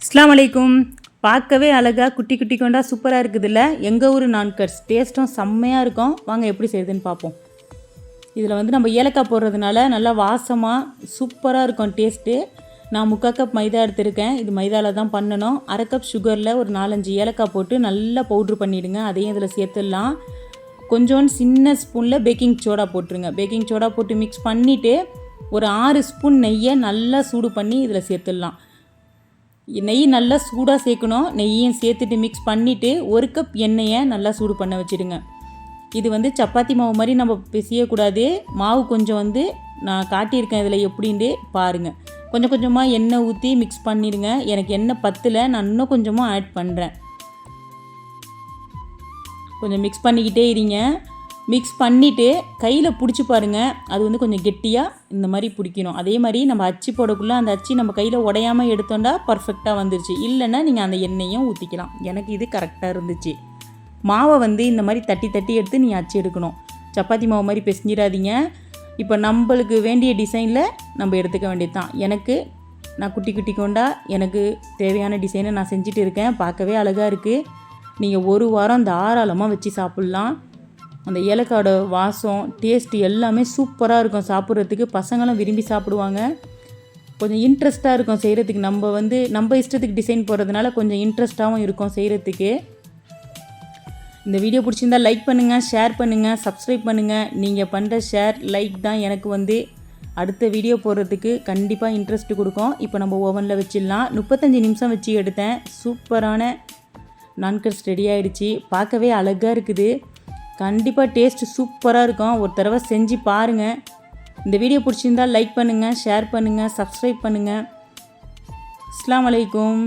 அஸ்ஸலாமு அலைக்கும். பார்க்கவே அழகாக குட்டி குட்டி கொண்டா சூப்பராக இருக்குதுல்ல. எங்கள் ஊர் நான்கட்ஸ் டேஸ்ட்டும் செம்மையாக இருக்கும். வாங்க எப்படி செய்யுதுன்னு பார்ப்போம். இதில் வந்து நம்ம ஏலக்காய் போடுறதுனால நல்லா வாசமாக சூப்பராக இருக்கும் டேஸ்ட்டு. நான் 3/4 கப் மைதா எடுத்திருக்கேன். இது மைதாவில் தான் பண்ணணும். 1/2 கப் சுகரில் ஒரு 4-5 ஏலக்காய் போட்டு நல்லா பவுட்ரு பண்ணிவிடுங்க. அதையும் இதில் சேர்த்துடலாம். கொஞ்சோண்டு சின்ன ஸ்பூனில் பேக்கிங் சோடா போட்டுருங்க. பேக்கிங் சோடா போட்டு மிக்ஸ் பண்ணிவிட்டு ஒரு 6 ஸ்பூன் நெய்யை நல்லா சூடு பண்ணி இதில் சேர்த்துடலாம். நெய் நல்லா சூடாக சேர்க்கணும். நெய்யும் சேர்த்துட்டு மிக்ஸ் பண்ணிவிட்டு 1 கப் எண்ணெயை நல்லா சூடு பண்ண வச்சுடுங்க. இது வந்து சப்பாத்தி மாவு மாதிரி நம்ம பிசையக்கூடாது. மாவு கொஞ்சம் வந்து நான் காட்டியிருக்கேன் இதில் எப்படின்ட்டு பாருங்கள். கொஞ்சம் கொஞ்சமாக எண்ணெய் ஊற்றி மிக்ஸ் பண்ணிடுங்க. எனக்கு எண்ணெய் பத்தில் நான் இன்னும் கொஞ்சமாக ஆட் பண்ணுறேன். கொஞ்சம் மிக்ஸ் பண்ணிக்கிட்டே இருங்க. மிக்ஸ் பண்ணிவிட்டு கையில் பிடிச்சி பாருங்கள். அது வந்து கொஞ்சம் கெட்டியாக இந்த மாதிரி பிடிக்கணும். அதே மாதிரி நம்ம அச்சு போடக்குள்ளே அந்த அச்சு நம்ம கையில் உடையாமல் எடுத்தோண்டா பர்ஃபெக்டாக வந்துருச்சு. இல்லைன்னா நீங்கள் அந்த எண்ணெயும் ஊற்றிக்கலாம். எனக்கு இது கரெக்டாக இருந்துச்சு. மாவை வந்து இந்த மாதிரி தட்டி தட்டி எடுத்து நீங்கள் அச்சு எடுக்கணும். சப்பாத்தி மாவு மாதிரி பிசைஞ்சிடாதீங்க. இப்போ நம்மளுக்கு வேண்டிய டிசைனில் நம்ம எடுத்துக்க வேண்டியது தான். நான் குட்டி குட்டி கொண்டா எனக்கு தேவையான டிசைனை நான் செஞ்சுட்டு இருக்கேன். பார்க்கவே அழகாக இருக்குது. நீங்கள் ஒரு வாரம் தாராளமாக வச்சு சாப்பிட்லாம். அந்த ஏலக்காயோட வாசம் டேஸ்ட்டு எல்லாமே சூப்பராக இருக்கும். சாப்பிட்றதுக்கு பசங்களும் விரும்பி சாப்பிடுவாங்க. கொஞ்சம் இன்ட்ரெஸ்ட்டாக இருக்கும் செய்கிறதுக்கு. நம்ம இஷ்டத்துக்கு டிசைன் போடுறதுனால கொஞ்சம் இன்ட்ரெஸ்ட்டாகவும் இருக்கும் செய்கிறதுக்கு. இந்த வீடியோ பிடிச்சிருந்தால் லைக் பண்ணுங்கள், ஷேர் பண்ணுங்கள், சப்ஸ்கிரைப் பண்ணுங்கள். நீங்கள் பண்ணுற ஷேர் லைக் தான் எனக்கு வந்து அடுத்த வீடியோ போடுறதுக்கு கண்டிப்பாக இன்ட்ரெஸ்ட் கொடுக்கும். இப்போ நம்ம ஓவனில் வச்சிடலாம். 35 நிமிஷம் வச்சு எடுத்தேன். சூப்பரான நான்கட்ஸ் ரெடி ஆகிடுச்சு. பார்க்கவே அழகாக இருக்குது. கண்டிப்பாக டேஸ்ட்டு சூப்பராக இருக்கும். ஒரு தடவை செஞ்சு பாருங்கள். இந்த வீடியோ பிடிச்சிருந்தால் லைக் பண்ணுங்கள், ஷேர் பண்ணுங்கள், சப்ஸ்கிரைப் பண்ணுங்கள். அஸ்ஸலாமு அலைக்கும்.